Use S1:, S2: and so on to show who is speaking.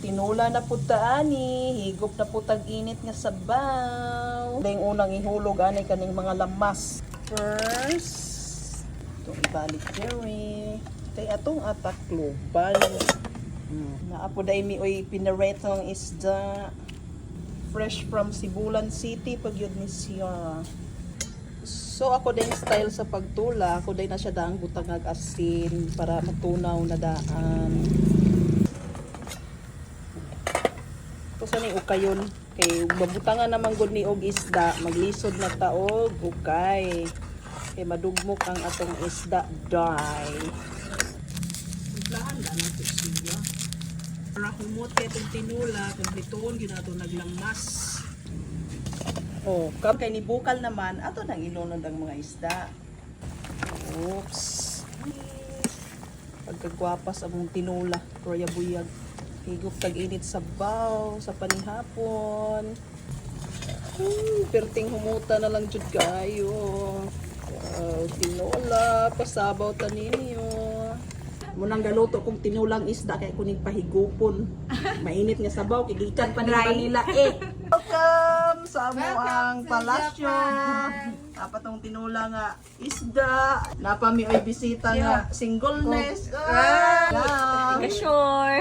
S1: Tinula na po ani, higop na po tag-init nga sabaw. Dahil unang ihulog ani kaning mga lamas. First, itong ibalik diri. Kay atong atakloban. Naapo dahil mi oy pinaret ng isda. Fresh from Sibulan City, pag yun ni siya. So ako din style sa pagtula, ako din na siya daang butangag asin para matunaw na daan. Ito sa ni ukayon, kay mabutangan naman gud ni og isda, maglisod na taog ukay. Kay madugmok ang atong isda dry. Lahan na nato siya. Para humot kay itong tinula, kung bitoon, yun nato naglamas. Oh, kay ni bukal naman, ato nang ilunod ang mga isda. Oops. Pagkagwapas among tinula, Roya Buyag. Higop tag-init sa baw, sa panihapon. Perting humuta na lang jud kayo. Wow, tinola, pasabaw ta ninyo. Munang galuto kong tinulang isda kay kuning pahigupon. Mainit nga sabaw kay gikan pa ni Manila eh. Welcome sa amuang palasyo. Dapat tong tinula nga isda. Napami oy bisita nga singleness.
S2: Sure.